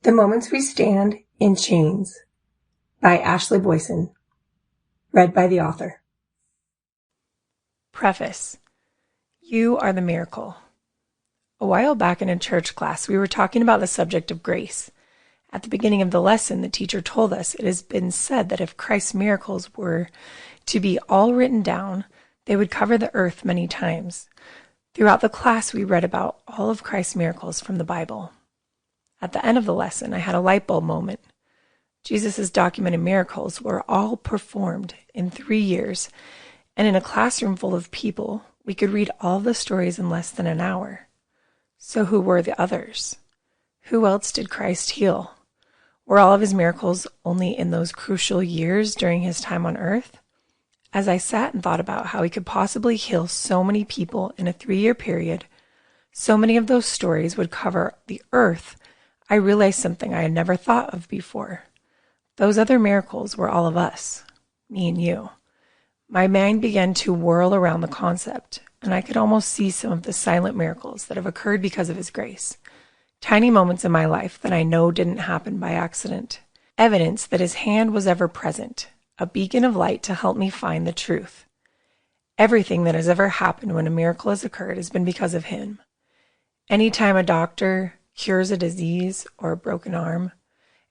The Moments We Stand in Chains by Ashlee Boyson. Read by the author. Preface. You are the miracle. A while back in a church class, we were talking about the subject of grace. At the beginning of the lesson, the teacher told us it has been said that if Christ's miracles were to be all written down, they would cover the earth many times. Throughout the class, we read about all of Christ's miracles from the Bible. At the end of the lesson, I had a light bulb moment. Jesus' documented miracles were all performed in 3 years, and in a classroom full of people, we could read all the stories in less than an hour. So who were the others? Who else did Christ heal? Were all of his miracles only in those crucial years during his time on earth? As I sat and thought about how he could possibly heal so many people in a 3-year period, so many of those stories would cover the earth, I realized something I had never thought of before. Those other miracles were all of us, me and you. My mind began to whirl around the concept, and I could almost see some of the silent miracles that have occurred because of his grace. Tiny moments in my life that I know didn't happen by accident. Evidence that his hand was ever present, a beacon of light to help me find the truth. Everything that has ever happened when a miracle has occurred has been because of him. Anytime a doctor cures a disease or a broken arm,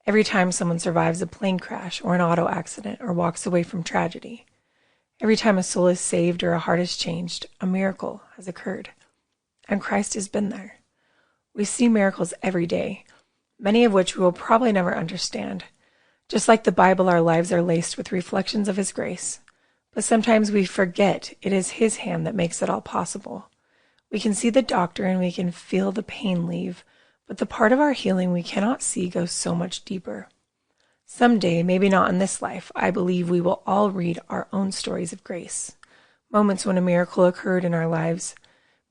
every time someone survives a plane crash or an auto accident or walks away from tragedy, every time a soul is saved or a heart is changed, a miracle has occurred. And Christ has been there. We see miracles every day, many of which we will probably never understand. Just like the Bible, our lives are laced with reflections of his grace. But sometimes we forget it is his hand that makes it all possible. We can see the doctor and we can feel the pain leave, but the part of our healing we cannot see goes so much deeper. Someday, maybe not in this life, I believe we will all read our own stories of grace. Moments when a miracle occurred in our lives.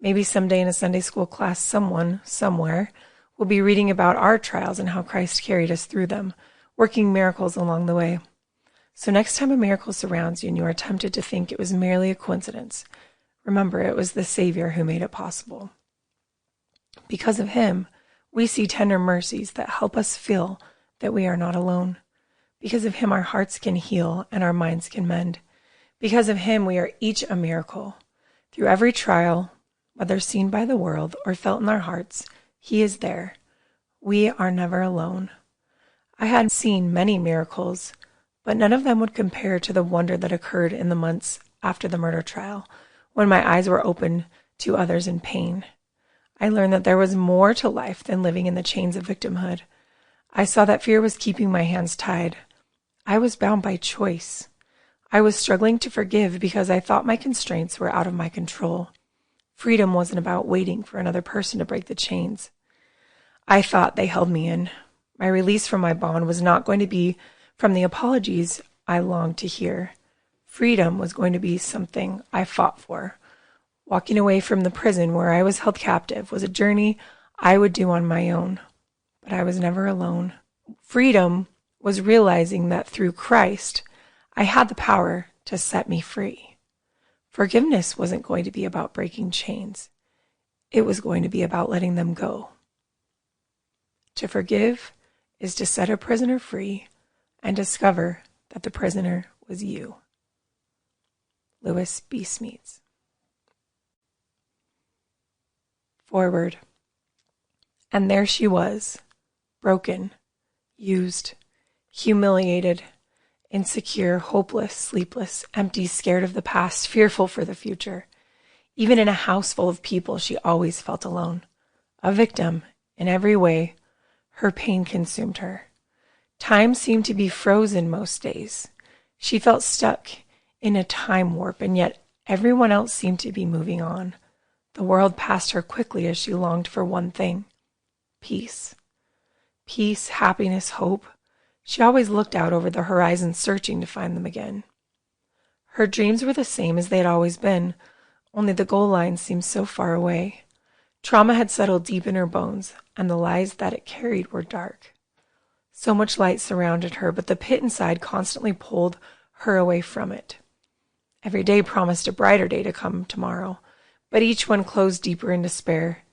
Maybe someday in a Sunday school class, someone, somewhere, will be reading about our trials and how Christ carried us through them, working miracles along the way. So next time a miracle surrounds you and you are tempted to think it was merely a coincidence, remember it was the Savior who made it possible. Because of him, we see tender mercies that help us feel that we are not alone. Because of him, our hearts can heal and our minds can mend. Because of him, we are each a miracle. Through every trial, whether seen by the world or felt in our hearts, he is there. We are never alone. I had seen many miracles, but none of them would compare to the wonder that occurred in the months after the murder trial, when my eyes were opened to others in pain. I learned that there was more to life than living in the chains of victimhood. I saw that fear was keeping my hands tied. I was bound by choice. I was struggling to forgive because I thought my constraints were out of my control. Freedom wasn't about waiting for another person to break the chains. I thought they held me in. My release from my bond was not going to be from the apologies I longed to hear. Freedom was going to be something I fought for. Walking away from the prison where I was held captive was a journey I would do on my own, but I was never alone. Freedom was realizing that through Christ, I had the power to set me free. Forgiveness wasn't going to be about breaking chains. It was going to be about letting them go. To forgive is to set a prisoner free and discover that the prisoner was you. Lewis B. Smeets. Forward. And there she was, broken, used, humiliated, insecure, hopeless, sleepless, empty, scared of the past, fearful for the future. Even in a house full of people, she always felt alone. A victim, in every way, her pain consumed her. Time seemed to be frozen most days. She felt stuck in a time warp, and yet everyone else seemed to be moving on. The world passed her quickly as she longed for one thing: peace. Peace, happiness, hope. She always looked out over the horizon searching to find them again. Her dreams were the same as they had always been, only the goal line seemed so far away. Trauma had settled deep in her bones, and the lies that it carried were dark. So much light surrounded her, but the pit inside constantly pulled her away from it. Every day promised a brighter day to come tomorrow, but each one closed deeper in despair.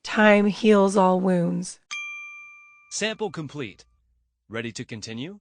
Time heals all wounds. Sample complete. Ready to continue?